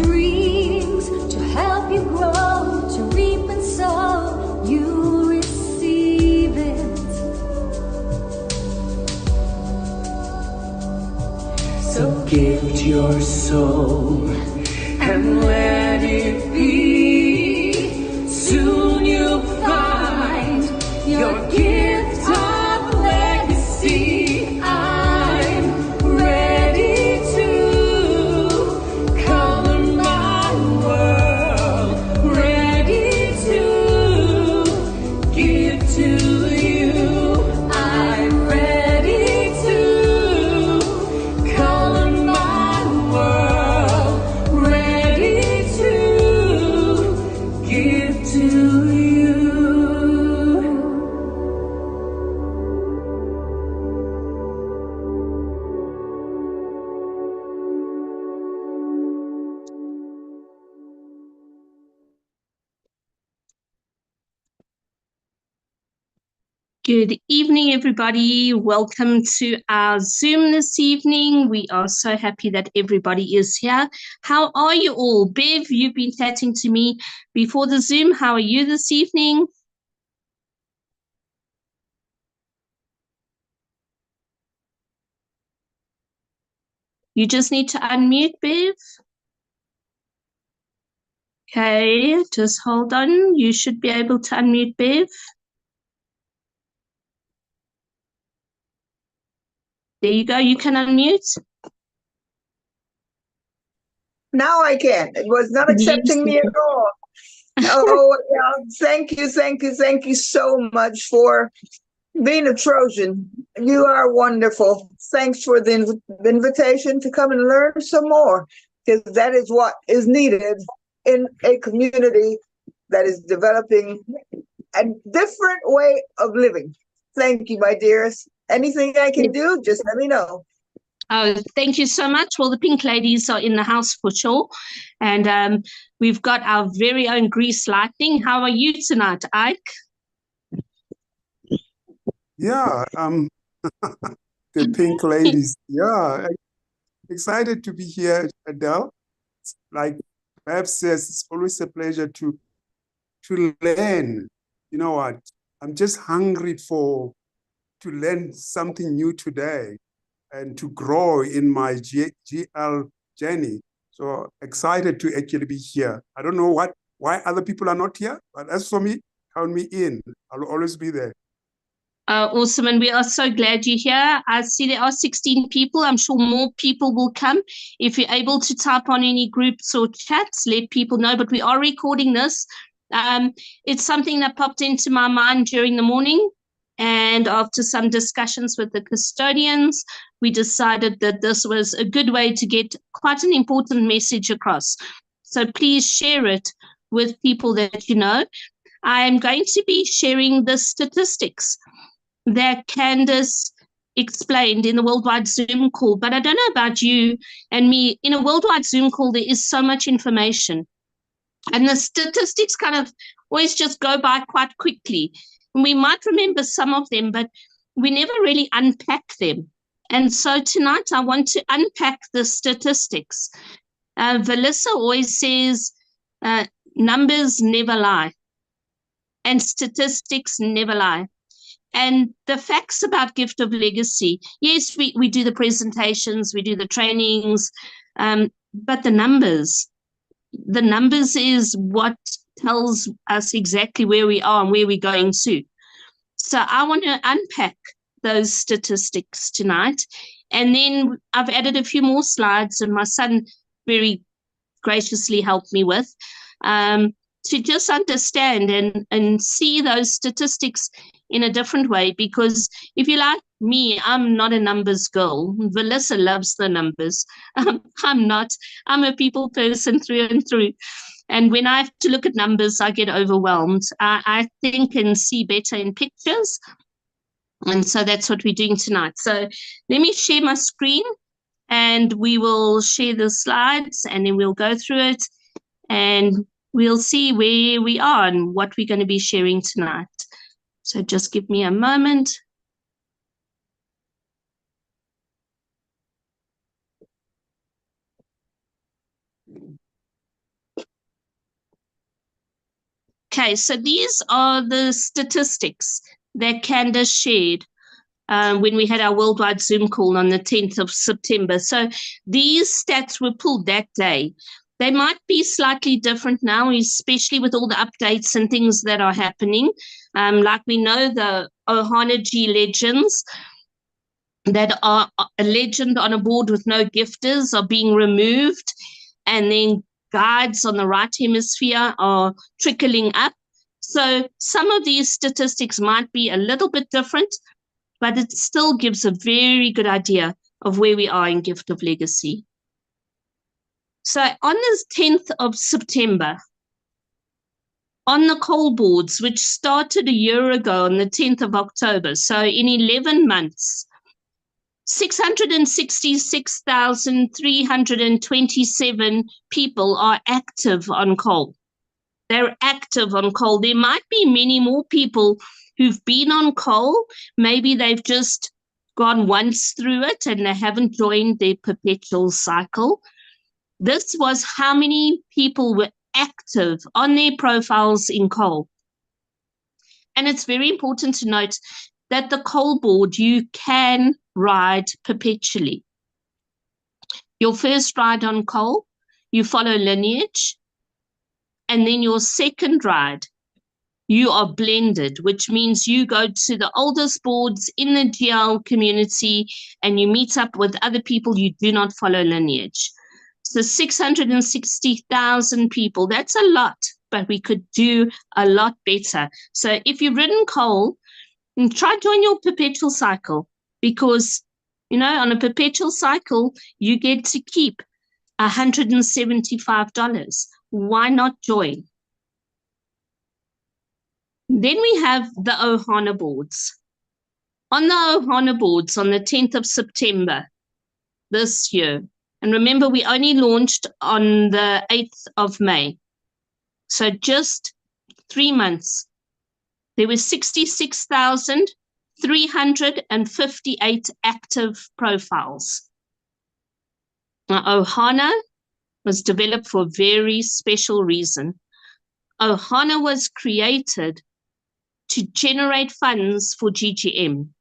dreams to help you grow, to reap and sow, you receive it. So give your soul and let it be. Soon you'll find your gift of legacy. I'm ready to color my world, ready to give to you. I'm ready to color my world, ready to give to you. Good evening, everybody. Welcome to our Zoom this evening. We are so happy that everybody is here. How are you all? Bev, you've been chatting to me before the Zoom. How are you this evening? You just need to unmute, Bev. Okay, just hold on. You should be able to unmute, Bev. There you go. You can unmute. Now I can. It was not accepting me at all. Oh, yeah, thank you so much for being a Trojan. You are wonderful. Thanks for the invitation to come and learn some more, because that is what is needed in a community that is developing a different way of living. Thank you, my dearest. Anything I can do, just let me know. Oh, thank you so much. Well, the Pink Ladies are in the house for sure. And we've got our very own Grease Lightning. How are you tonight, Ike? Yeah, the Pink Ladies. Yeah, excited to be here, Adele. Like Bev says, it's always a pleasure to learn. You know what? I'm just hungry to learn something new today and to grow in my GL journey. So excited to actually be here. I don't know why other people are not here, but as for me, count me in. I'll always be there. Awesome, and we are so glad you're here. I see there are 16 people. I'm sure more people will come. If you're able to type on any groups or chats, let people know. But we are recording this. It's something that popped into my mind during the morning. And after some discussions with the custodians, we decided that this was a good way to get quite an important message across. So please share it with people that you know. I'm going to be sharing the statistics that Candace explained in the worldwide Zoom call. But I don't know about you and me. In a worldwide Zoom call, there is so much information. And the statistics kind of always just go by quite quickly. And we might remember some of them, but we never really unpack them. And so tonight I want to unpack the statistics. Valissa always says, numbers never lie. And statistics never lie. And the facts about Gift of Legacy, yes, we do the presentations, we do the trainings, but the numbers is what tells us exactly where we are and where we're going to. So I want to unpack those statistics tonight. And then I've added a few more slides, and my son very graciously helped me with, to just understand and see those statistics in a different way. Because if you like me, I'm not a numbers girl. Valissa loves the numbers. I'm not. I'm a people person through and through. And when I have to look at numbers, I get overwhelmed. I think and see better in pictures. And so that's what we're doing tonight. So let me share my screen, and we will share the slides, and then we'll go through it, and we'll see where we are and what we're going to be sharing tonight. So just give me a moment. Okay, so these are the statistics that Candace shared when we had our worldwide Zoom call on the 10th of September. So these stats were pulled that day. They might be slightly different now, especially with all the updates and things that are happening. Like we know the OHANA G legends that are a legend on a board with no gifters are being removed, and then guides on the right hemisphere are trickling up. So some of these statistics might be a little bit different, but it still gives a very good idea of where we are in Gift of Legacy. So on the 10th of September, on the coal boards, which started a year ago on the 10th of October, so in 11 months, 666,327 people are active on coal. They're active on coal. There might be many more people who've been on coal. Maybe they've just gone once through it and they haven't joined their perpetual cycle. This was how many people were active on their profiles in coal. And it's very important to note that the coal board, you can ride perpetually. Your first ride on coal, you follow lineage. And then your second ride, you are blended, which means you go to the oldest boards in the GL community and you meet up with other people. You do not follow lineage. So 660,000 people, that's a lot, but we could do a lot better. So if you've ridden coal, try join your perpetual cycle, because, you know, on a perpetual cycle, you get to keep $175. Why not join? Then we have the OHANA boards. On the OHANA boards on the 10th of September this year, and remember we only launched on the 8th of May, so just 3 months, there were 66,358 active profiles. Now, OHANA was developed for a very special reason. OHANA was created to generate funds for GGM.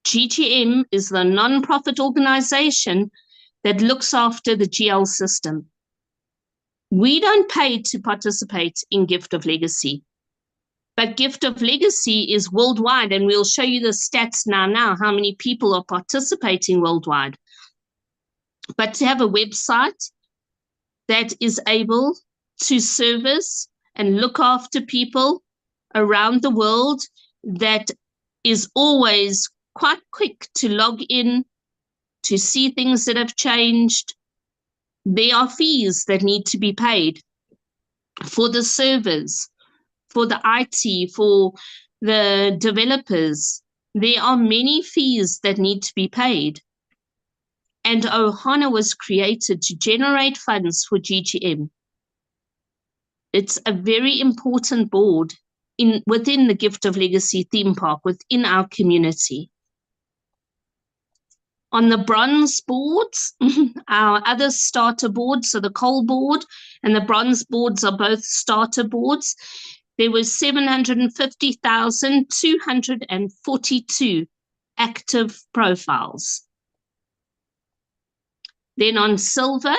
GGM is the non-profit organization that looks after the GL system. We don't pay to participate in Gift of Legacy, but Gift of Legacy is worldwide, and we'll show you the stats now, how many people are participating worldwide. But to have a website that is able to service and look after people around the world, that is always quite quick to log in, to see things that have changed. There are fees that need to be paid for the servers, for the IT, for the developers. There are many fees that need to be paid. And OHANA was created to generate funds for GGM. It's a very important board within the Gift of Legacy theme park, within our community. On the bronze boards, our other starter boards, so the coal board and the bronze boards are both starter boards, there were 750,242 active profiles. Then on silver,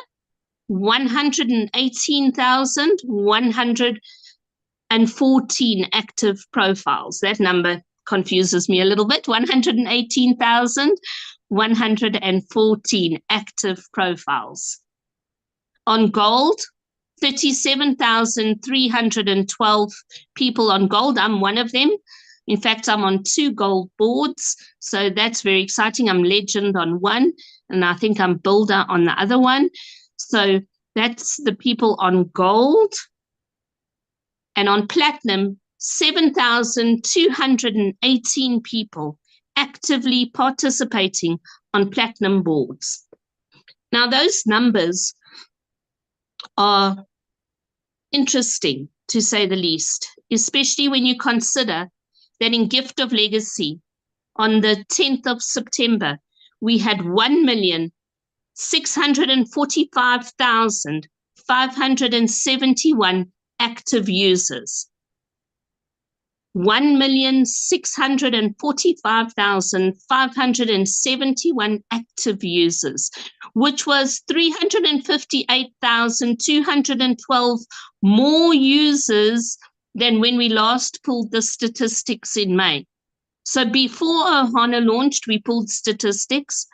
118,114 active profiles. That number confuses me a little bit. 118,114 active profiles. On gold, 37,312 people on gold. I'm one of them. In fact, I'm on 2 gold boards, so that's very exciting. I'm legend on one, and I think I'm builder on the other one. So that's the people on gold. And on platinum, 7,218 people actively participating on platinum boards. Now, those numbers are interesting, to say the least, especially when you consider that in Gift of Legacy, on the 10th of September, we had 1,645,571 active users. 1,645,571 active users, which was 358,212 more users than when we last pulled the statistics in May. So before OHANA launched, we pulled statistics.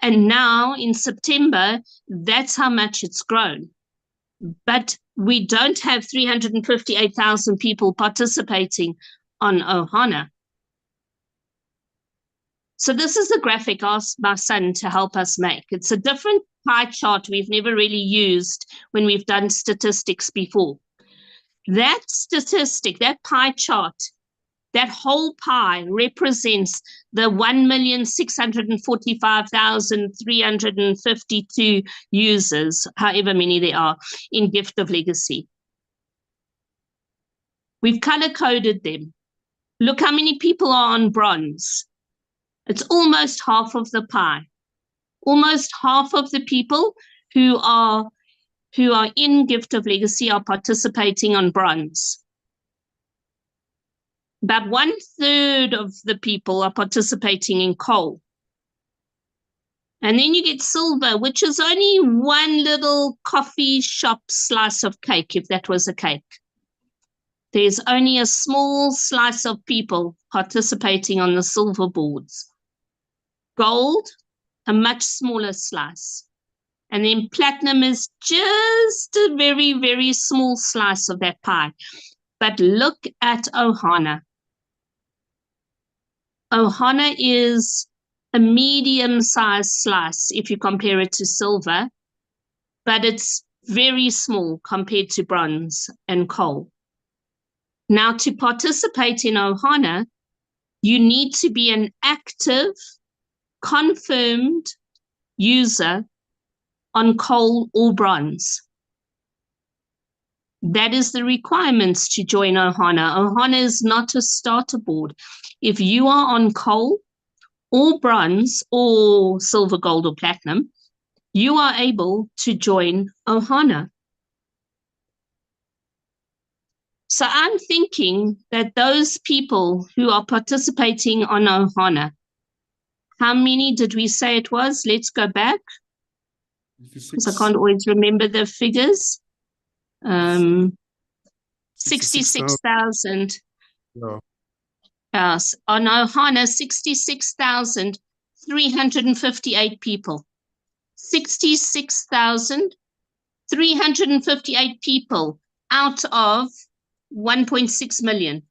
And now in September, that's how much it's grown. But we don't have 358,000 people participating on OHANA. So this is the graphic I asked my son to help us make. It's a different pie chart we've never really used when we've done statistics before. That statistic, that pie chart, that whole pie represents the 1,645,352 users, however many there are, in Gift of Legacy. We've color-coded them. Look how many people are on bronze. It's almost half of the pie. Almost half of the people who are in Gift of Legacy are participating on bronze. About 1/3 of the people are participating in coal. And then you get silver, which is only one little coffee shop slice of cake, if that was a cake. There's only a small slice of people participating on the silver boards. Gold, a much smaller slice. And then platinum is just a very, very small slice of that pie. But look at OHANA. OHANA is a medium-sized slice if you compare it to silver, but it's very small compared to bronze and coal. Now, to participate in OHANA, you need to be an active, confirmed user on coal or bronze. That is the requirements to join OHANA. OHANA is not a starter board. If you are on coal or bronze or silver, gold, or platinum, you are able to join OHANA. So I'm thinking that those people who are participating on OHANA, how many did we say it was? Let's go back, because I can't always remember the figures. 66,000. No. Yes, on OHANA, 66,358 people. 66,358 people out of 1.6 million.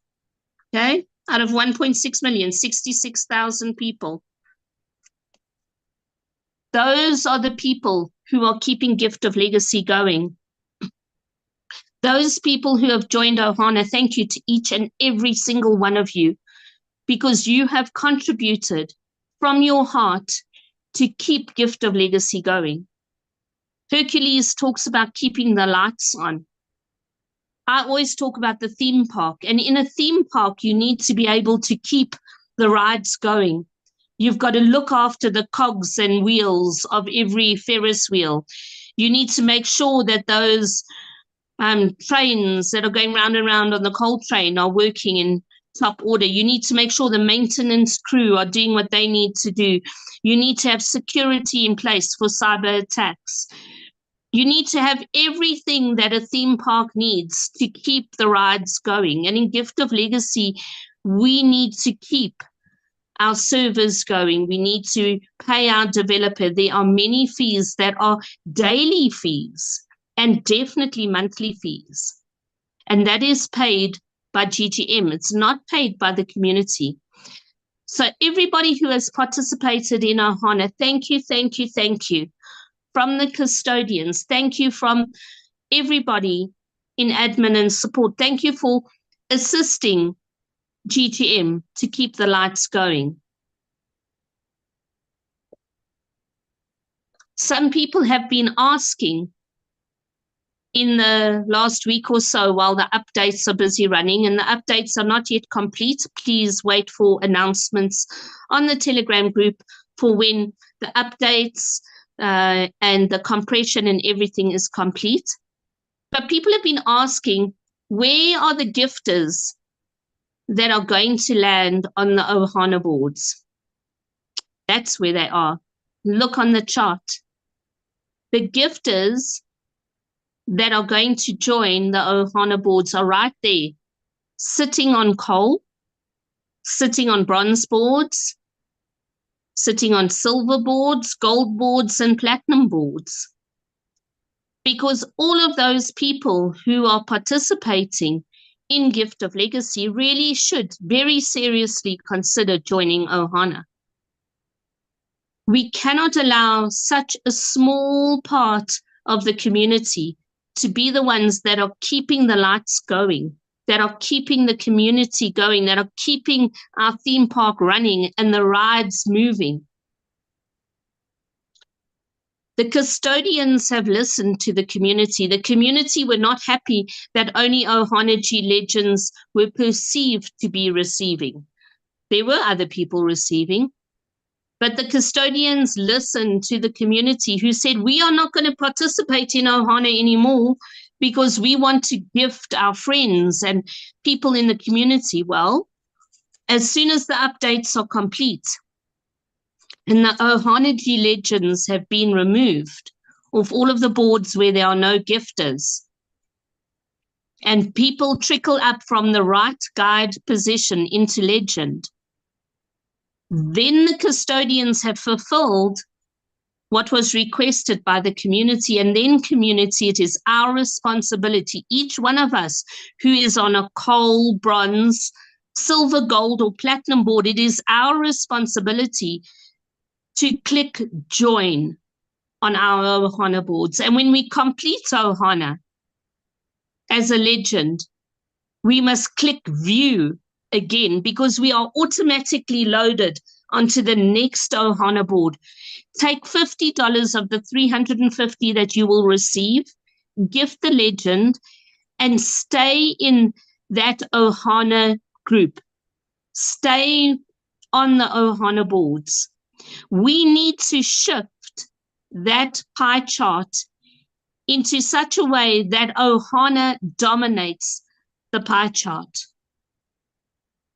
Okay, out of 1.6 million, 66,000 people. Those are the people who are keeping Gift of Legacy going. Those people who have joined OHANA, thank you to each and every single one of you, because you have contributed from your heart to keep Gift of Legacy going. Hercules talks about keeping the lights on. I always talk about the theme park, and in a theme park, you need to be able to keep the rides going. You've got to look after the cogs and wheels of every Ferris wheel. You need to make sure that those trains that are going round and round on the coal train are working in top order. You need to make sure the maintenance crew are doing what they need to do. You need to have security in place for cyber attacks. You need to have everything that a theme park needs to keep the rides going. And in Gift of Legacy, we need to keep our servers going. We need to pay our developer. There are many fees that are daily fees and definitely monthly fees. And that is paid by GGM. It's not paid by the community. So everybody who has participated in OHANA, thank you, thank you, thank you. From the custodians, thank you from everybody in admin and support. Thank you for assisting GGM to keep the lights going. Some people have been asking in the last week or so while the updates are busy running, and the updates are not yet complete. Please wait for announcements on the Telegram group for when the updates and the compression and everything is complete. But people have been asking, where are the gifters that are going to land on the OHANA boards. That's where they are. Look on the chart. The gifters that are going to join the OHANA boards are right there, sitting on coal, sitting on bronze boards, sitting on silver boards, gold boards, and platinum boards. Because all of those people who are participating in Gift of Legacy really should very seriously consider joining OHANA. We cannot allow such a small part of the community to be the ones that are keeping the lights going, that are keeping the community going, that are keeping our theme park running and the rides moving. The custodians have listened to the community. The community were not happy that only OHANA legends were perceived to be receiving. There were other people receiving, but the custodians listened to the community who said, we are not going to participate in OHANA anymore because we want to gift our friends and people in the community. Well, as soon as the updates are complete, and the OHANA legends have been removed off all of the boards where there are no gifters, and people trickle up from the right guide position into legend, then the custodians have fulfilled what was requested by the community. And then community, it is our responsibility, each one of us who is on a coal, bronze, silver, gold, or platinum board, it is our responsibility to click join on our OHANA boards. And when we complete OHANA as a legend, we must click view again because we are automatically loaded onto the next OHANA board. Take $50 of the $350 that you will receive, gift the legend, and stay in that OHANA group. Stay on the OHANA boards. We need to shift that pie chart into such a way that OHANA dominates the pie chart.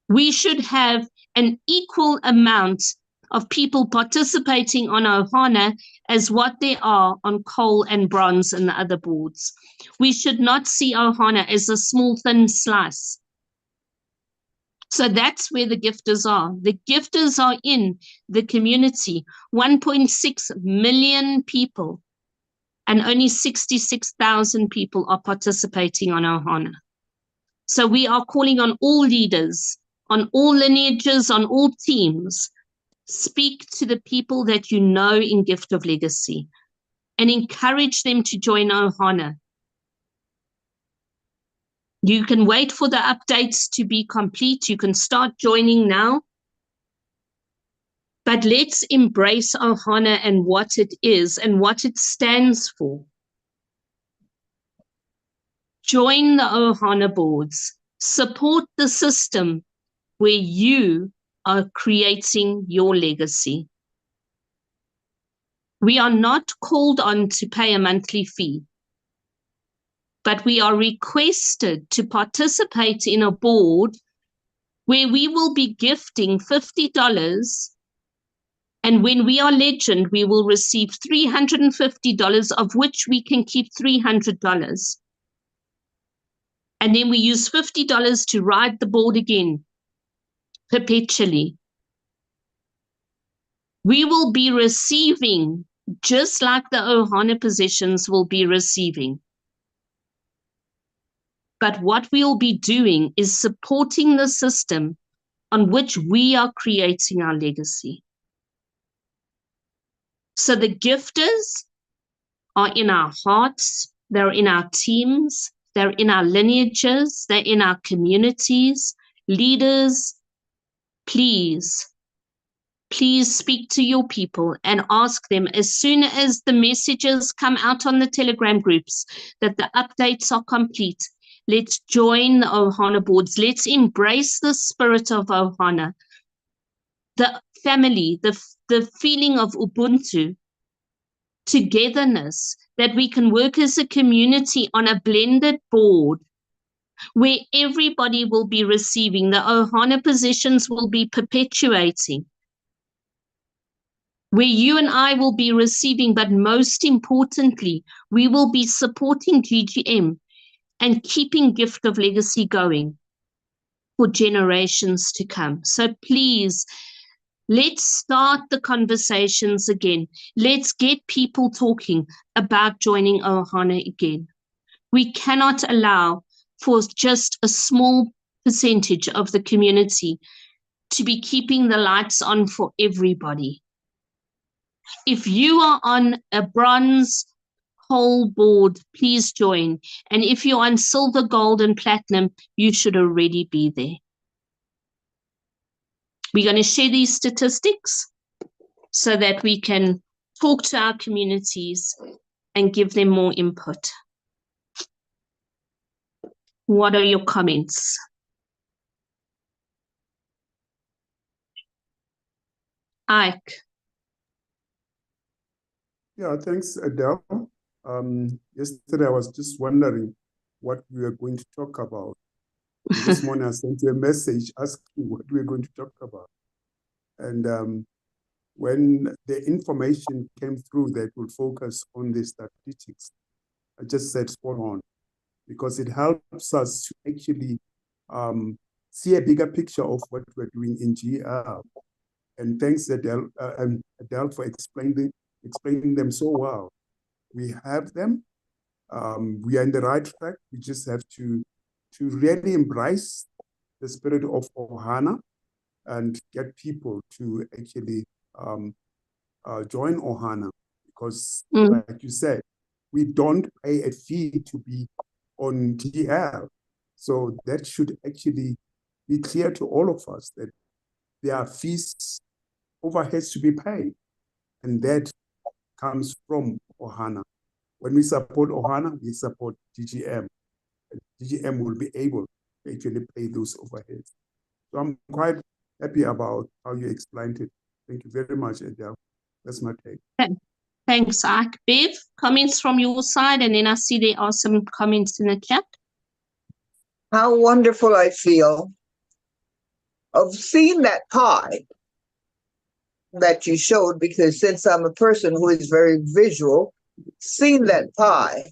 We should have an equal amount of people participating on OHANA as what there are on coal and bronze and the other boards. We should not see OHANA as a small, thin slice. So that's where the gifters are. The gifters are in the community, 1.6 million people, and only 66,000 people are participating on OHANA. So we are calling on all leaders, on all lineages, on all teams, speak to the people that you know in Gift of Legacy and encourage them to join OHANA. You can wait for the updates to be complete. You can start joining now. But let's embrace OHANA and what it is and what it stands for. Join the OHANA boards. Support the system where you are creating your legacy. We are not called on to pay a monthly fee, but we are requested to participate in a board where we will be gifting $50, and when we are legend, we will receive $350, of which we can keep $300. And then we use $50 to ride the board again, perpetually. We will be receiving just like the OHANA positions will be receiving. But what we'll be doing is supporting the system on which we are creating our legacy. So the gifters are in our hearts, they're in our teams, they're in our lineages, they're in our communities. Leaders, please speak to your people and ask them as soon as the messages come out on the Telegram groups that the updates are complete. Let's join the OHANA boards. Let's embrace the spirit of OHANA, the family, the feeling of Ubuntu, togetherness, that we can work as a community on a blended board where everybody will be receiving. The OHANA positions will be perpetuating, where you and I will be receiving, but most importantly, we will be supporting GGM and keeping Gift of Legacy going for generations to come. So please, let's start the conversations again. Let's get people talking about joining OHANA again. We cannot allow for just a small percentage of the community to be keeping the lights on for everybody. If you are on a bronze whole board, please join. And if you're on silver, gold, and platinum, you should already be there. We're going to share these statistics so that we can talk to our communities and give them more input. What are your comments? Ike. Yeah, thanks, Adele. Yesterday I was just wondering what we were going to talk about. This morning I sent you a message asking what we were going to talk about. And when the information came through that would focus on the statistics, I just said spot on, because it helps us to actually see a bigger picture of what we're doing in GL. And thanks, Adele, for explaining them so well. We have them. We are in the right track. We just have to really embrace the spirit of OHANA and get people to actually join OHANA, because like you said, we don't pay a fee to be on GL. So that should actually be clear to all of us that there are fees, overheads to be paid, and that comes from OHANA. When we support OHANA, we support GGM. And GGM will be able to actually pay those overheads. So I'm quite happy about how you explained it. Thank you very much, Adele. That's my take. Thanks, Ike. Bev, comments from your side, and then I see there are some comments in the chat. How wonderful I feel of seeing that pie that you showed, because since I'm a person who is very visual, seeing that pie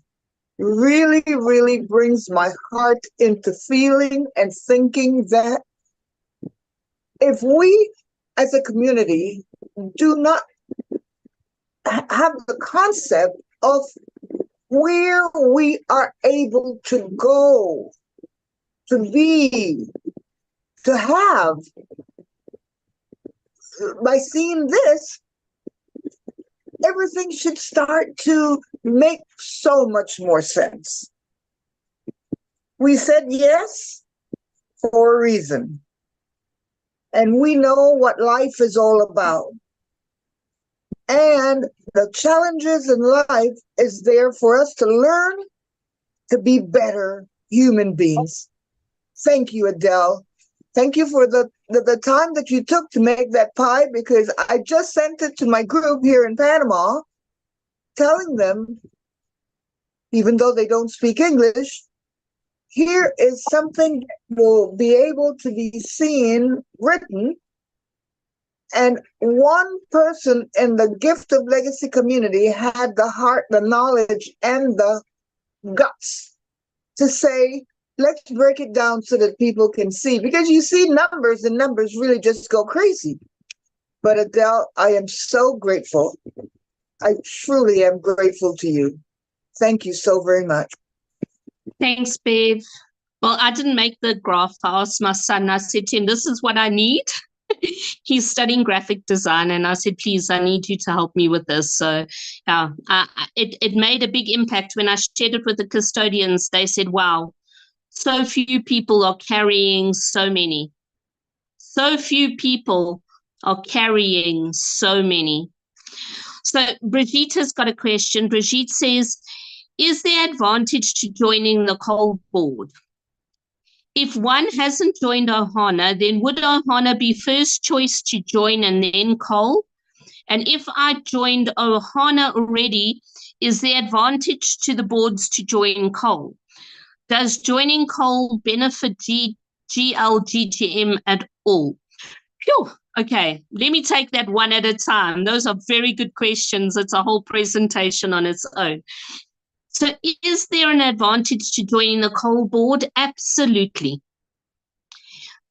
really, really brings my heart into feeling and thinking that if we as a community do not have the concept of where we are able to go, to be, to have, by seeing this, everything should start to make so much more sense. We said yes for a reason. And we know what life is all about. And the challenges in life is there for us to learn to be better human beings. Thank you, Adele. Thank you for the time that you took to make that pie, because I just sent it to my group here in Panama, telling them, even though they don't speak English, here is something that will be able to be seen, written, and one person in the Gift of Legacy community had the heart, the knowledge, and the guts to say, let's break it down so that people can see. Because you see numbers, and numbers really just go crazy. But Adele, I am so grateful. I truly am grateful to you. Thank you so very much. Thanks, Bev. Well, I didn't make the graph. I asked my son, I said to him, this is what I need. He's studying graphic design, and I said, please, I need you to help me with this. So yeah, it made a big impact. When I shared it with the custodians, they said, wow, so few people are carrying so many. So few people are carrying so many. So Brigitte has got a question. Brigitte says, is there advantage to joining the cold board? If one hasn't joined OHANA, then would OHANA be first choice to join and then coal? And if I joined OHANA already, is there advantage to the boards to join coal? Does joining coal benefit GLGGM at all? Phew. Okay, let me take that one at a time. Those are very good questions. It's a whole presentation on its own. So is there an advantage to joining the coal board? Absolutely.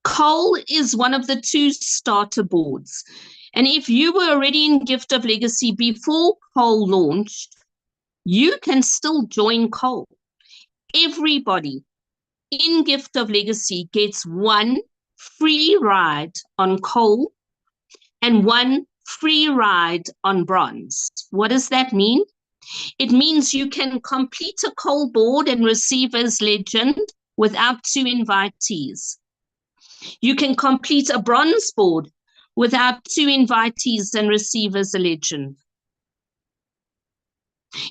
Coal is one of the 2 starter boards. And if you were already in Gift of Legacy before coal launched, you can still join coal. Everybody in Gift of Legacy gets 1 free ride on coal and 1 free ride on bronze. What does that mean? It means you can complete a coal board and receive as legend without 2 invitees. You can complete a bronze board without 2 invitees and receive as a legend.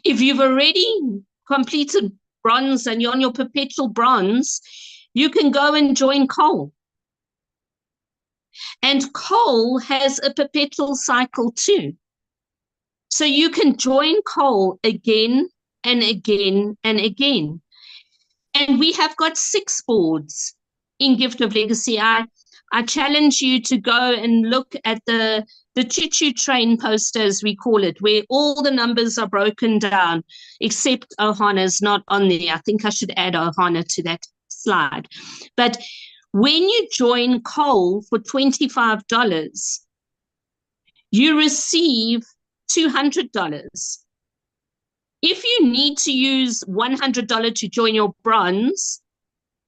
If you've already completed bronze and you're on your perpetual bronze, you can go and join coal. And coal has a perpetual cycle too. So you can join coal again and again and again. And we have got 6 boards in Gift of Legacy. I challenge you to go and look at the choo-choo train poster, as we call it, where all the numbers are broken down, except OHANA is not on there. I think I should add OHANA to that slide. But when you join coal for $25, you receive $200. If you need to use $100 to join your bronze,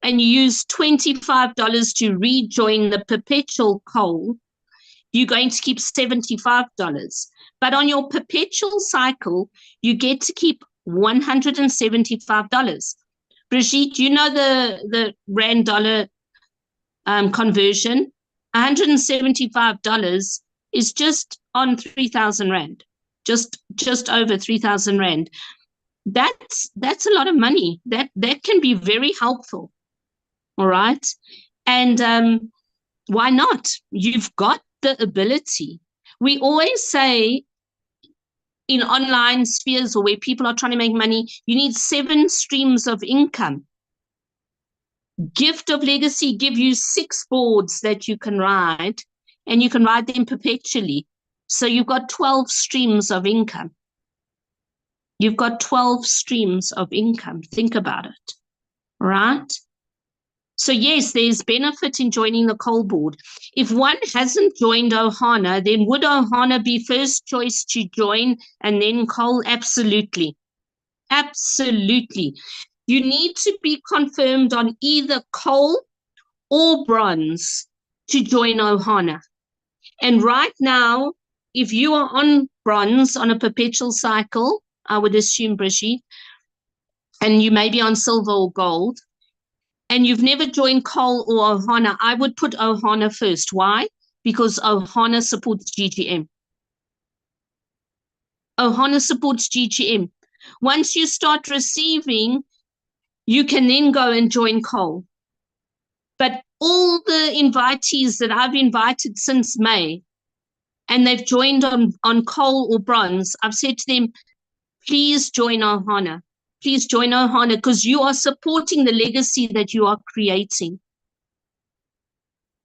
and you use $25 to rejoin the perpetual coal, you're going to keep $75. But on your perpetual cycle, you get to keep $175. Brigitte, you know the rand dollar conversion? $175 is just on 3,000 rand, just over 3,000 rand. That's a lot of money. That can be very helpful. All right. And why not? You've got the ability. We always say in online spheres or where people are trying to make money, you need 7 streams of income. Gift of Legacy give you 6 boards that you can ride, and you can ride them perpetually. So you've got 12 streams of income. You've got 12 streams of income. Think about it. Right? So yes, there's benefit in joining the coal board. If one hasn't joined OHANA, then would OHANA be first choice to join and then coal? Absolutely. Absolutely. You need to be confirmed on either coal or bronze to join OHANA. And right now, if you are on bronze on a perpetual cycle, I would assume, Brigitte, and you may be on silver or gold, and you've never joined coal or OHANA, I would put OHANA first. Why? Because OHANA supports GGM. OHANA supports GGM. Once you start receiving, you can then go and join coal. But all the invitees that I've invited since May, and they've joined on coal or bronze, I've said to them, please join OHANA. Please join OHANA, because you are supporting the legacy that you are creating.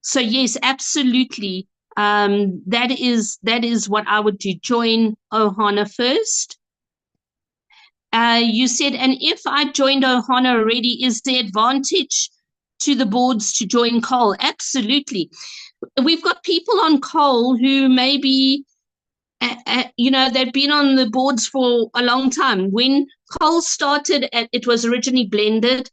So yes, absolutely. That is what I would do. Join OHANA first. You said, and if I joined OHANA already, is there advantage to the boards to join coal? Absolutely. We've got people on coal who maybe, they've been on the boards for a long time. When coal started, it was originally blended,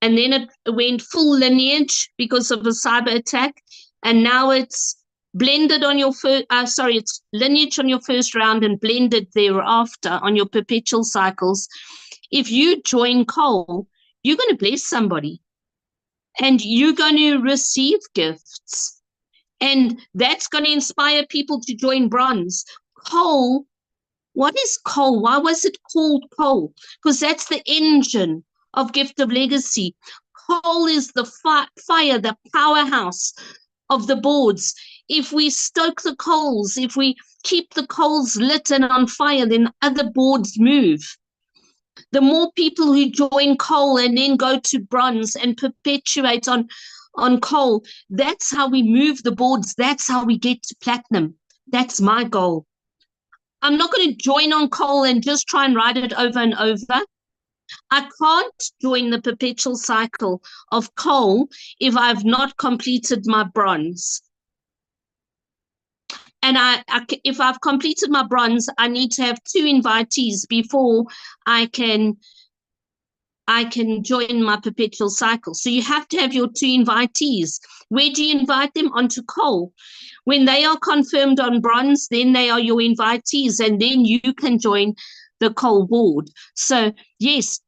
and then it went full lineage because of a cyber attack, and now it's blended on your first, it's lineage on your first round and blended thereafter on your perpetual cycles. If you join coal, you're going to bless somebody, and you're going to receive gifts. And that's going to inspire people to join bronze. Coal, what is coal? Why was it called coal? Because that's the engine of Gift of Legacy. Coal is the fire, the powerhouse of the boards. If we stoke the coals, if we keep the coals lit and on fire, then other boards move. The more people who join coal and then go to bronze and perpetuate on coal, that's how we move the boards. That's how we get to platinum. That's my goal. I'm not going to join on coal and just try and ride it over and over. I can't join the perpetual cycle of coal if I've not completed my bronze. And if I've completed my bronze, I need to have 2 invitees before I can join my perpetual cycle. So you have to have your 2 invitees. Where do you invite them? Onto coal. When they are confirmed on bronze, then they are your invitees, and then you can join the coal board. So yes,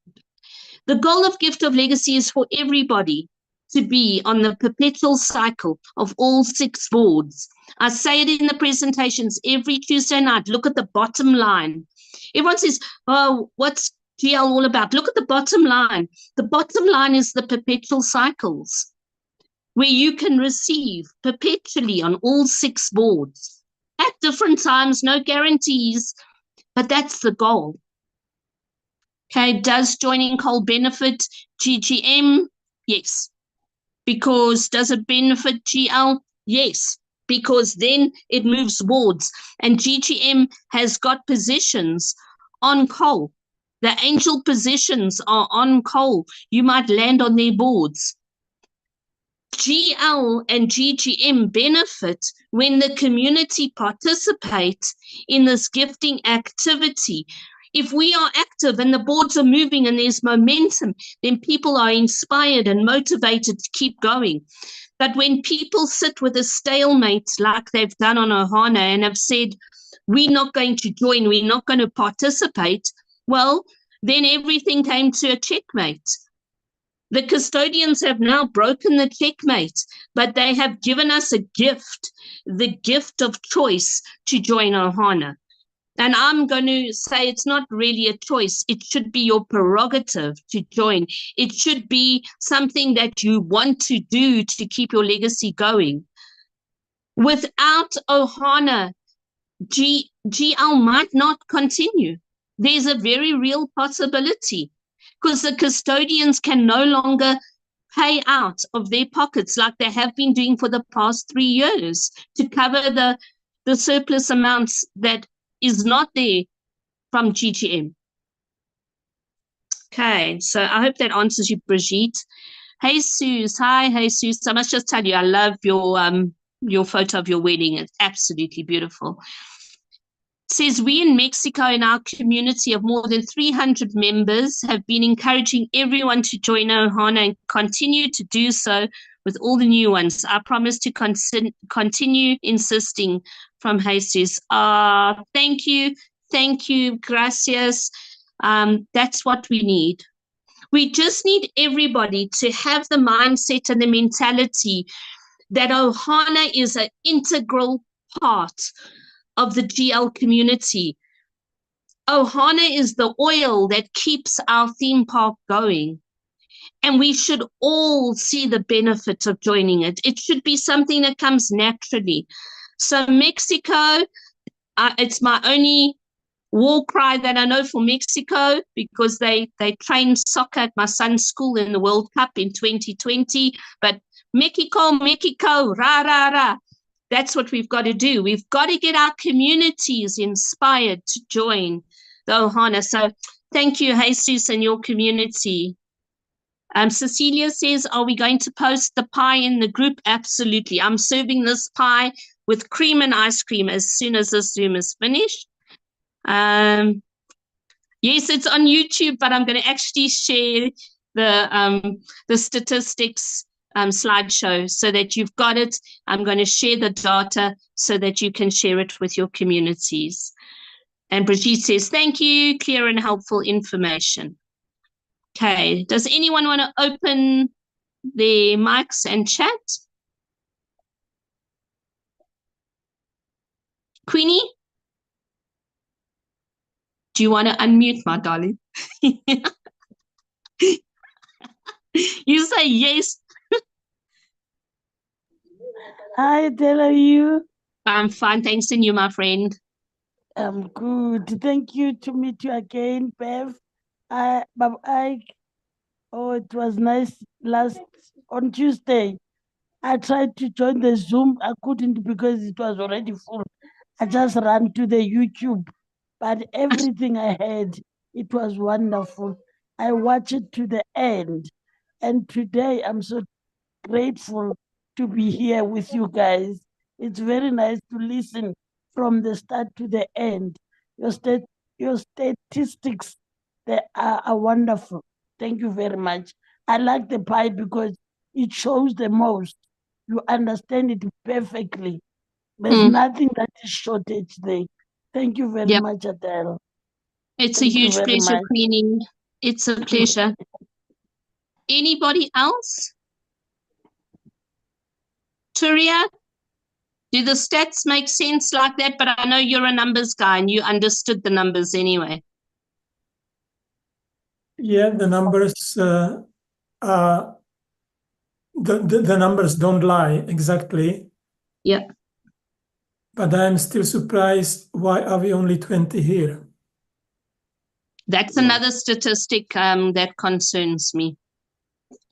the goal of Gift of Legacy is for everybody to be on the perpetual cycle of all 6 boards. I say it in the presentations every Tuesday night. Look at the bottom line. Everyone says, oh, what's GL all about? Look at the bottom line. The bottom line is the perpetual cycles, where you can receive perpetually on all 6 boards at different times, no guarantees, but that's the goal. Okay, does joining coal benefit GGM? Yes. Because does it benefit GL? Yes, because then it moves boards, and GGM has got positions on coal. The angel positions are on coal. You might land on their boards. GL and GGM benefit when the community participates in this gifting activity. If we are active and the boards are moving and there's momentum, then people are inspired and motivated to keep going. But when people sit with a stalemate like they've done on OHANA and have said, we're not going to join, we're not going to participate, well, then everything came to a checkmate. The custodians have now broken the checkmate, but they have given us a gift, the gift of choice to join OHANA. And I'm going to say it's not really a choice. It should be your prerogative to join. It should be something that you want to do to keep your legacy going. Without OHANA, GL might not continue. There's a very real possibility, because the custodians can no longer pay out of their pockets like they have been doing for the past 3 years to cover the surplus amounts that is not there from GGM. Okay, so I hope that answers you, Brigitte. Hey, Suze. Hi, hey, Suze. I must just tell you, I love your photo of your wedding. It's absolutely beautiful. Says, we in Mexico, in our community of more than 300 members, have been encouraging everyone to join OHANA and continue to do so with all the new ones. I promise to continue insisting, from Jesus. Thank you, gracias. That's what we need. We just need everybody to have the mindset and the mentality that OHANA is an integral part of the GL community. OHANA is the oil that keeps our theme park going. And we should all see the benefit of joining it. It should be something that comes naturally. So Mexico, it's my only war cry that I know for Mexico, because they trained soccer at my son's school in the World Cup in 2020. But Mexico, ra, ra, ra. That's what we've got to do. We've got to get our communities inspired to join the OHANA. So thank you, Jesus, and your community. Cecilia says, are we going to post the pie in the group? Absolutely. I'm serving this pie with cream and ice cream as soon as this Zoom is finished. Yes, it's on YouTube, but I'm going to actually share the statistics slideshow so that you've got it. I'm going to share the data so that you can share it with your communities. And Brigitte says, thank you, clear and helpful information. Okay, does anyone want to open their mics and chat? Queenie? Do you want to unmute, my darling? You say yes. Hi, Adele, how are you? I'm fine, thanks, and you, my friend. I'm good. Thank you to meet you again, Bev. Oh, it was nice on Tuesday. I tried to join the Zoom. I couldn't because it was already full. I just ran to the YouTube, but everything I had, it was wonderful. I watched it to the end. And today I'm so grateful to be here with you guys. It's very nice to listen from the start to the end. Your statistics, they are wonderful. Thank you very much. I like the pie because it shows the most. You understand it perfectly. There's Mm. nothing that is shortage there. Thank you very Yep. much, Adele. It's a Thank you huge very pleasure, much. Queenie. It's a pleasure. Anybody else? Turia, do the stats make sense like that? But I know you're a numbers guy and you understood the numbers anyway. Yeah, the numbers are the numbers don't lie exactly. Yeah. But I'm still surprised, why are we only 20 here? That's Yeah. another statistic that concerns me.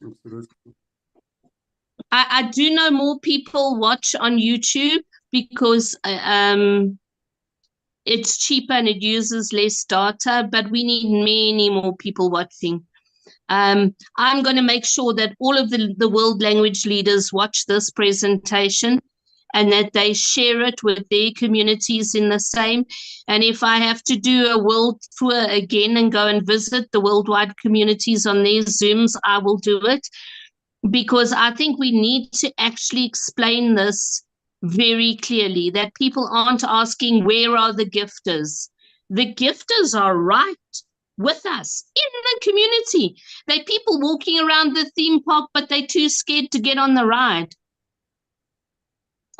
Absolutely. I do know more people watch on YouTube because it's cheaper and it uses less data, but we need many more people watching. I'm going to make sure that all of the world language leaders watch this presentation and that they share it with their communities in the same. And if I have to do a world tour again and go and visit the worldwide communities on their Zooms, I will do it, because I think we need to actually explain this very clearly, that people aren't asking, where are the gifters? The gifters are right with us in the community. They're people walking around the theme park, but they're too scared to get on the ride.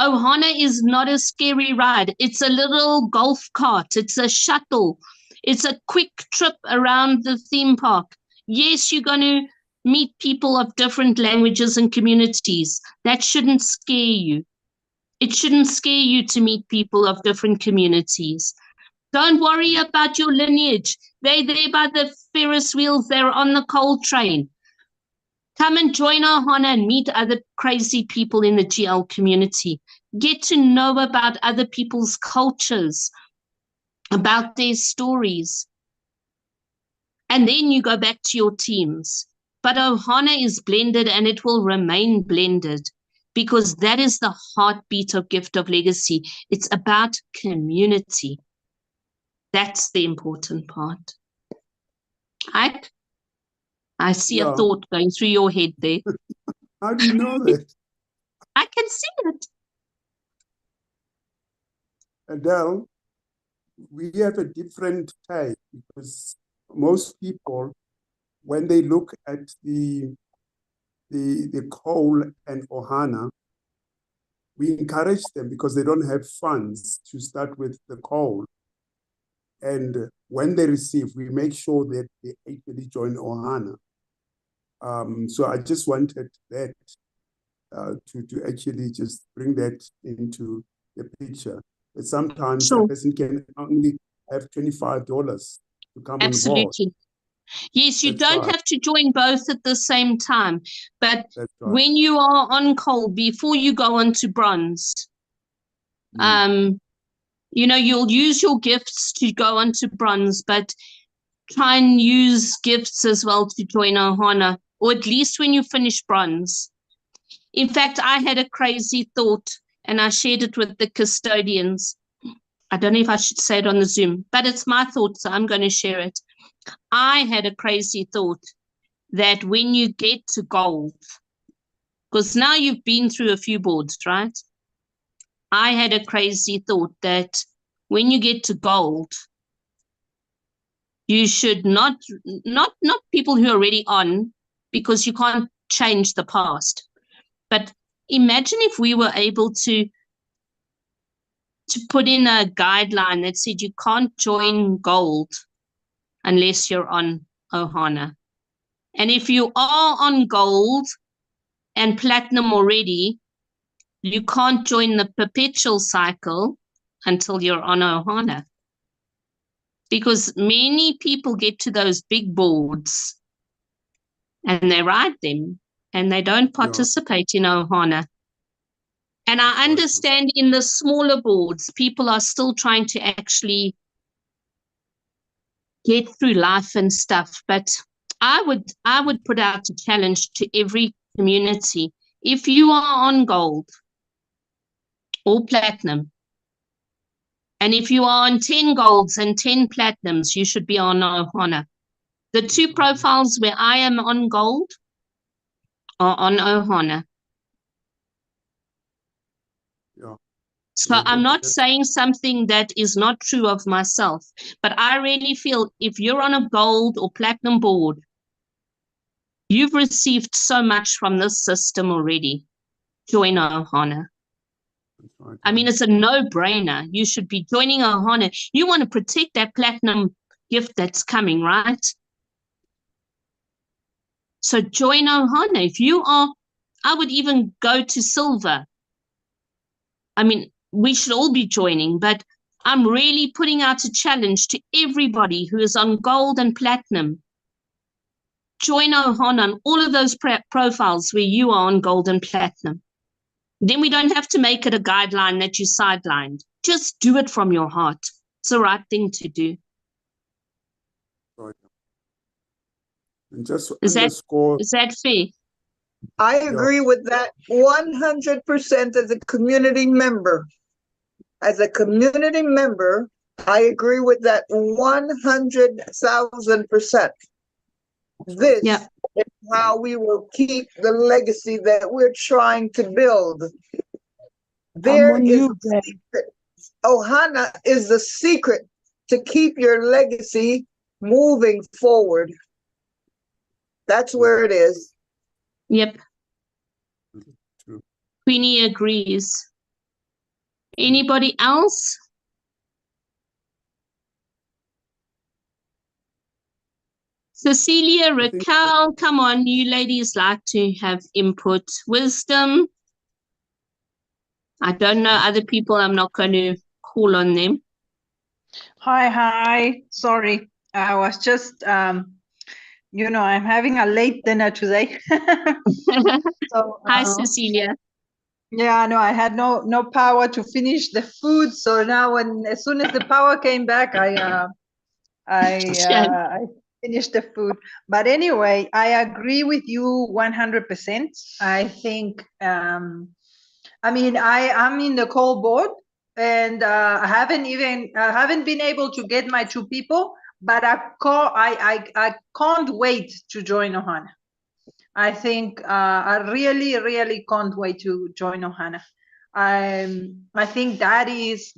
OHANA is not a scary ride. It's a little golf cart. It's a shuttle. It's a quick trip around the theme park. Yes, you're going to meet people of different languages and communities. That shouldn't scare you. It shouldn't scare you to meet people of different communities. Don't worry about your lineage. They're there by the Ferris wheels. They're on the coal train. Come and join OHANA and meet other crazy people in the GL community. Get to know about other people's cultures, about their stories. And then you go back to your teams. But OHANA is blended and it will remain blended, because that is the heartbeat of Gift of Legacy. It's about community. That's the important part. I see a thought going through your head there. How do you know that? I can see it. Adele, we have a different take, because most people, when they look at the coal and OHANA, we encourage them because they don't have funds to start with the coal. And when they receive, we make sure that they actually join OHANA. So I just wanted that to actually just bring that into the picture. But sometimes a person can only have $25 to come on board. Absolutely. Yes, you That's don't right. have to join both at the same time. But That's right. when you are on coal, before you go on to bronze, you know, you'll use your gifts to go on to bronze, but try and use gifts as well to join OHANA, or at least when you finish bronze. In fact, I had a crazy thought and I shared it with the custodians. I don't know if I should say it on the Zoom, but it's my thought, so I'm going to share it. I had a crazy thought that when you get to gold, because now you've been through a few boards, right? I had a crazy thought that when you get to gold, you should not people who are already on, because you can't change the past. But imagine if we were able to put in a guideline that said you can't join gold unless you're on OHANA. And if you are on gold and platinum already, you can't join the perpetual cycle until you're on OHANA. because many people get to those big boards and they write them and they don't participate in OHANA. And I understand in the smaller boards, people are still trying to actually get through life and stuff. But I would put out a challenge to every community. If you are on gold or platinum, and if you are on 10 golds and 10 platinums, you should be on OHANA. The two profiles where I am on gold are on OHANA. Yeah. So I'm not saying something that is not true of myself, but I really feel if you're on a gold or platinum board, you've received so much from this system already. Join OHANA. Right. I mean, it's a no-brainer. You should be joining OHANA. You want to protect that platinum gift that's coming, right? So join OHANA. If you are, I would even go to silver. I mean, we should all be joining, but I'm really putting out a challenge to everybody who is on gold and platinum. Join OHANA on all of those profiles where you are on gold and platinum. Then we don't have to make it a guideline that you sidelined. Just do it from your heart. It's the right thing to do. Right. And just Is underscore. Is that fair? I agree with that 100% as a community member. As a community member, I agree with that 100,000%. This is how we will keep the legacy that we're trying to build. There is the secret. OHANA is the secret to keep your legacy moving forward. That's where it is. Yep. True. Queenie agrees. Anybody else? Cecilia, Raquel, come on, you ladies like to have input. Wisdom. I don't know other people, I'm not going to call on them. Hi. Sorry, I was just, you know, I'm having a late dinner today. So, Hi, Cecilia. Yeah, no, I had no power to finish the food. So now, as soon as the power came back, I finished the food. But anyway, I agree with you 100%. I think, I mean, I'm in the call board, and I haven't been able to get my 2 people, but I can't wait to join OHANA. I think I really can't wait to join OHANA. I think that's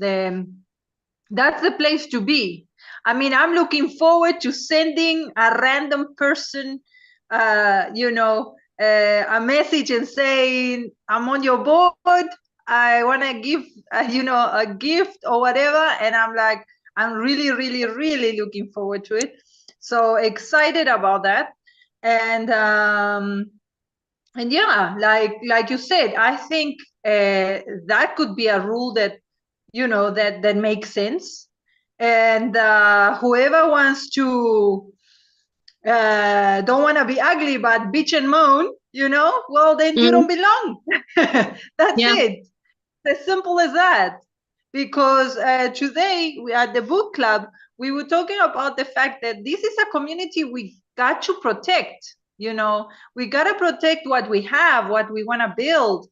the place to be. I mean, I'm looking forward to sending a random person, you know, a message and saying, I'm on your board. I want to give, you know, a gift or whatever. And I'm like, I'm really looking forward to it. So excited about that. And yeah, like you said, I think that could be a rule that, you know, that makes sense. And whoever wants to don't want to be ugly but bitch and moan, you know, well, then you don't belong. That's it. As simple as that. Because today at the book club, we were talking about the fact that this is a community we got to protect. You know, we got to protect what we have, what we want to build.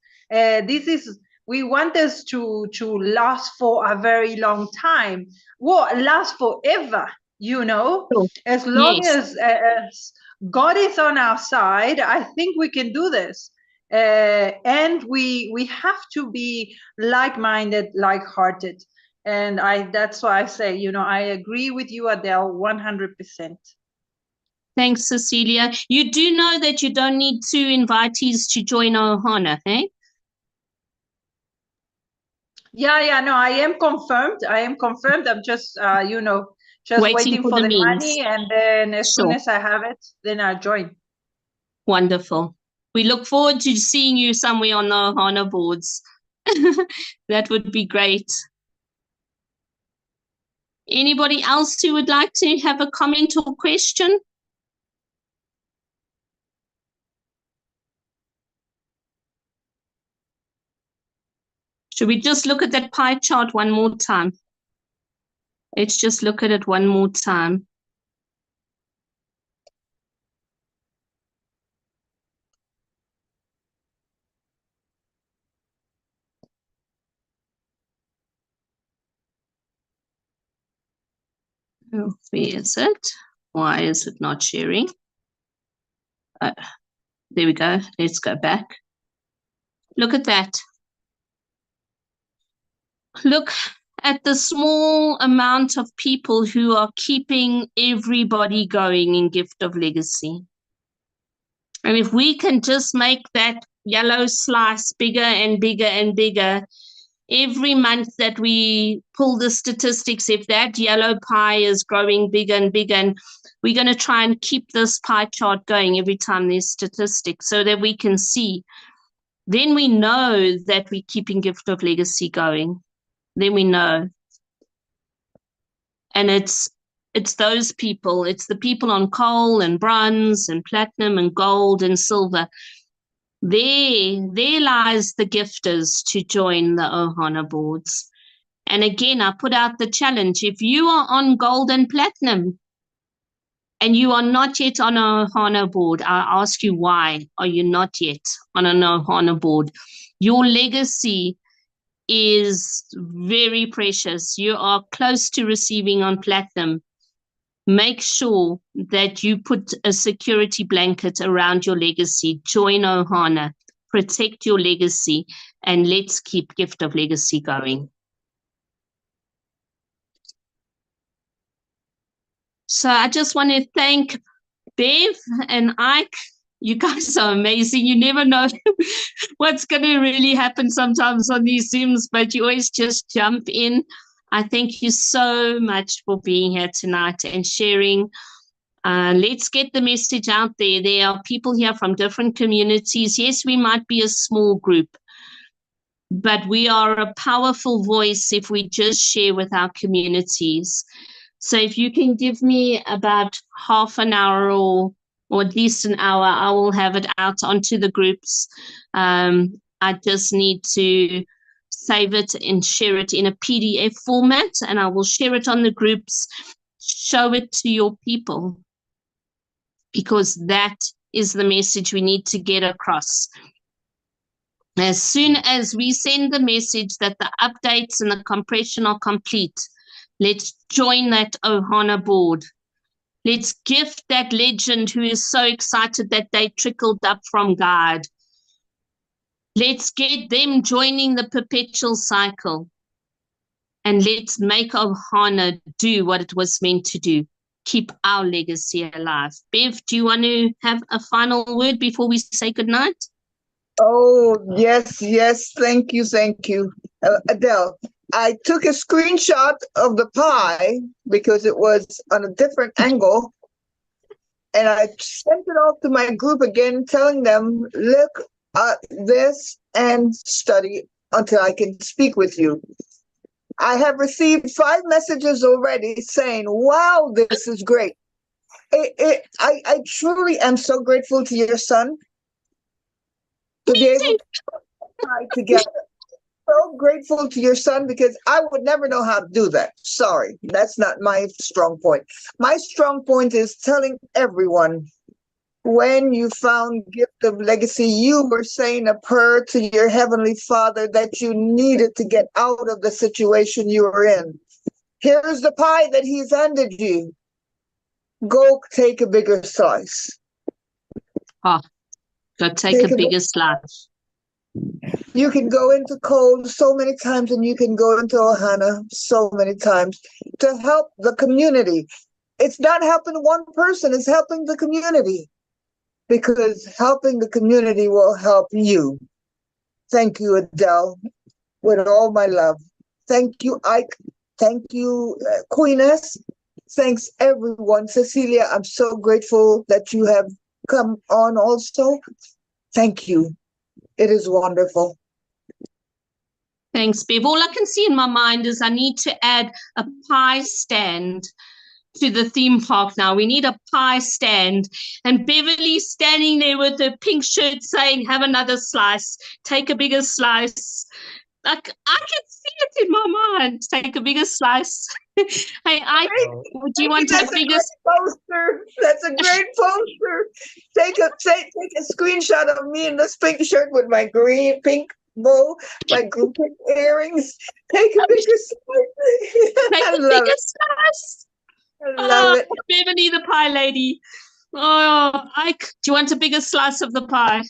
We want this to last for a very long time. Well, last forever, you know, as long as God is on our side, I think we can do this. And we have to be like-minded, like-hearted. And that's why I say, you know, I agree with you, Adele, 100%. Thanks, Cecilia. You do know that you don't need 2 invitees to join OHANA, eh? Yeah, no, I am confirmed. I'm just, you know, just waiting for the money. And then as soon as I have it, then I'll join. Wonderful. We look forward to seeing you somewhere on the OHANA boards. That would be great. Anybody else who would like to have a comment or question? Should we just look at that pie chart one more time? Let's just look at it one more time. Oh, where is it? Why is it not sharing? There we go. Let's go back. Look at that. Look at the small amount of people who are keeping everybody going in Gift of Legacy. And if we can just make that yellow slice bigger and bigger and bigger, every month that we pull the statistics, if that yellow pie is growing bigger and bigger, and we're going to try and keep this pie chart going every time there's statistics so that we can see, then we know that we're keeping Gift of Legacy going. Then we know. And it's those people, it's the people on coal and bronze and platinum and gold and silver. There lies the gifters to join the OHANA boards. And again, I put out the challenge. If you are on gold and platinum and you are not yet on a OHANA board, I ask you, why are you not yet on an OHANA board? Your legacy is very precious. You are close to receiving on platinum. Make sure that you put a security blanket around your legacy. Join OHANA, protect your legacy, and let's keep Gift of Legacy going. So I just want to thank Bev and Ike. You guys are amazing. You never know what's going to really happen sometimes on these Zooms, but you always just jump in. I thank you so much for being here tonight and sharing. Let's get the message out there. There are people here from different communities. Yes, we might be a small group, but we are a powerful voice if we just share with our communities. So if you can give me about half an hour or at least an hour, I will have it out onto the groups. I just need to save it and share it in a PDF format, and I will share it on the groups. Show it to your people, because that is the message we need to get across. As soon as we send the message that the updates and the compression are complete, let's join that OHANA board. Let's gift that legend who is so excited that they trickled up from God. Let's get them joining the perpetual cycle. And let's make OHANA do what it was meant to do. Keep our legacy alive. Bev, do you want to have a final word before we say goodnight? Oh, yes, yes. Thank you. Adele, I took a screenshot of the pie because it was on a different angle. And I sent it off to my group again, telling them, look at this and study until I can speak with you. I have received 5 messages already saying, wow, this is great. I truly am so grateful to your son to be able to tie together. So grateful to your son, because I would never know how to do that. Sorry, that's not my strong point. My strong point is telling everyone, when you found Gift of Legacy, you were saying a prayer to your Heavenly Father that you needed to get out of the situation you were in. Here's the pie that he's handed you. Go take a bigger slice. Go take a bigger slice. You can go into cold so many times, and you can go into OHANA so many times to help the community. It's not helping one person, it's helping the community, because helping the community will help you. Thank you, Adele, with all my love. Thank you, Ike. Thank you, Queeness. Thanks, everyone. Cecilia, I'm so grateful that you have come on also. Thank you. It is wonderful. Thanks, Bev. All I can see in my mind is I need to add a pie stand to the theme park now. We need a pie stand. And Beverly's standing there with her pink shirt saying, have another slice, take a bigger slice. Like, I can see it in my mind. Take a bigger slice. Hey, do you want That's a bigger? poster? That's a great poster. Take a screenshot of me in this pink shirt with my green pink bow, my pink earrings. Take a bigger slice. Take I a love bigger it. slice. I love it. Beverly the pie lady. Oh, Ike, do you want a bigger slice of the pie?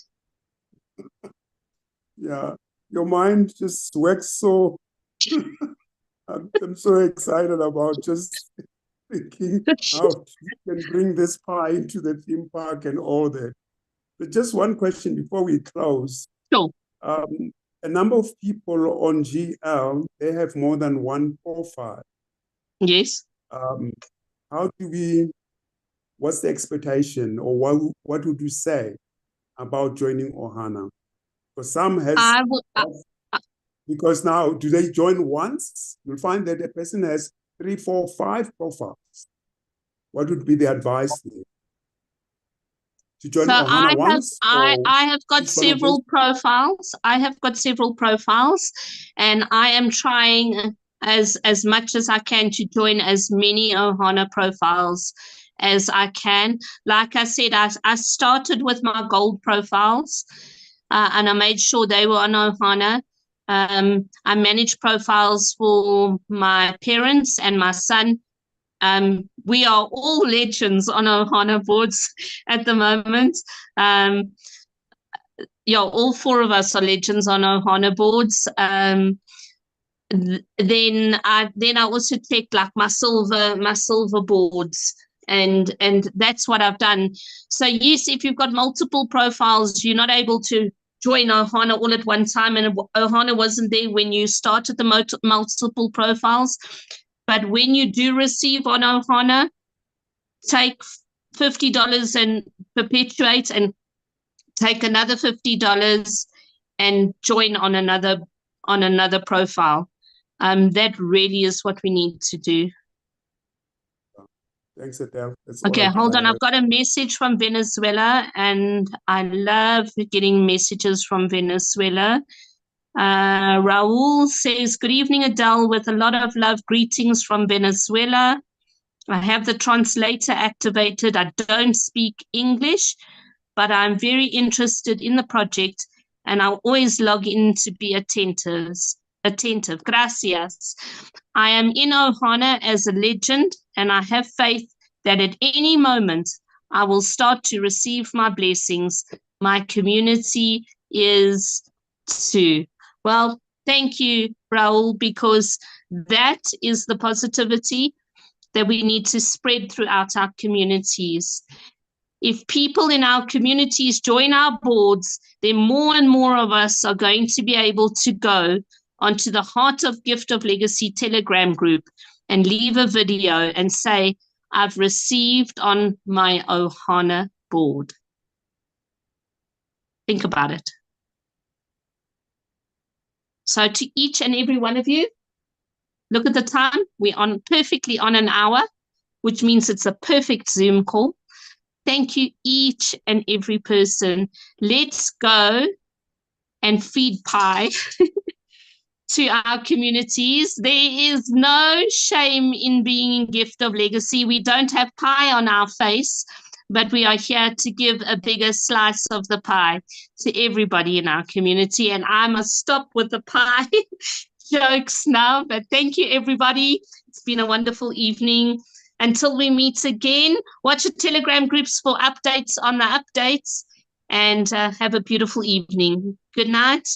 Yeah, your mind just works so. I'm so excited about just thinking how we can bring this pie into the theme park and all that. But just one question before we close. Sure. A number of people on GL, they have more than one profile. Yes. How do we, what's the expectation, or what would you say about joining OHANA? Because some has, because now, do they join once? You'll find that a person has 3, 4, 5 profiles. What would be the advice there? To join OHANA once? I have got several profiles. I have got several profiles, and I am trying as much as I can to join as many OHANA profiles as I can. Like I said, I started with my gold profiles, and I made sure they were on OHANA. I managed profiles for my parents and my son. We are all legends on OHANA boards at the moment. Yeah, all 4 of us are legends on OHANA boards. Then I also checked like my silver boards, and that's what I've done. So yes, if you've got multiple profiles, you're not able to join OHANA all at one time, and OHANA wasn't there when you started the multiple profiles. But when you do receive on OHANA, take $50 and perpetuate, and take another $50 and join on another profile. That really is what we need to do. Thanks, Adele. Okay, hold on. I've got a message from Venezuela, and I love getting messages from Venezuela. Raul says, good evening, Adele, with a lot of love. Greetings from Venezuela. I have the translator activated. I don't speak English, but I'm very interested in the project, and I'll always log in to be attentive. Gracias. I am in OHANA as a legend, and I have faith that at any moment I will start to receive my blessings. My community is too. Well, thank you, Raul, because that is the positivity that we need to spread throughout our communities. If people in our communities join our boards, then more and more of us are going to be able to go onto the Heart of Gift of Legacy Telegram group and leave a video and say, I've received on my OHANA board. Think about it. So to each and every one of you, look at the time. We're perfectly on an hour, which means it's a perfect Zoom call. Thank you, each and every person. Let's go and feed pie to our communities. There is no shame in being in Gift of Legacy. We don't have pie on our face, but we are here to give a bigger slice of the pie to everybody in our community. And I must stop with the pie jokes now, but thank you, everybody. It's been a wonderful evening. Until we meet again, watch the Telegram groups for updates on the updates, and have a beautiful evening. Good night.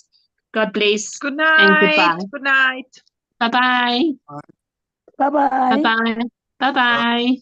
God bless. Good night. And goodbye. Good night. Bye-bye. Bye-bye. Bye-bye. Bye-bye.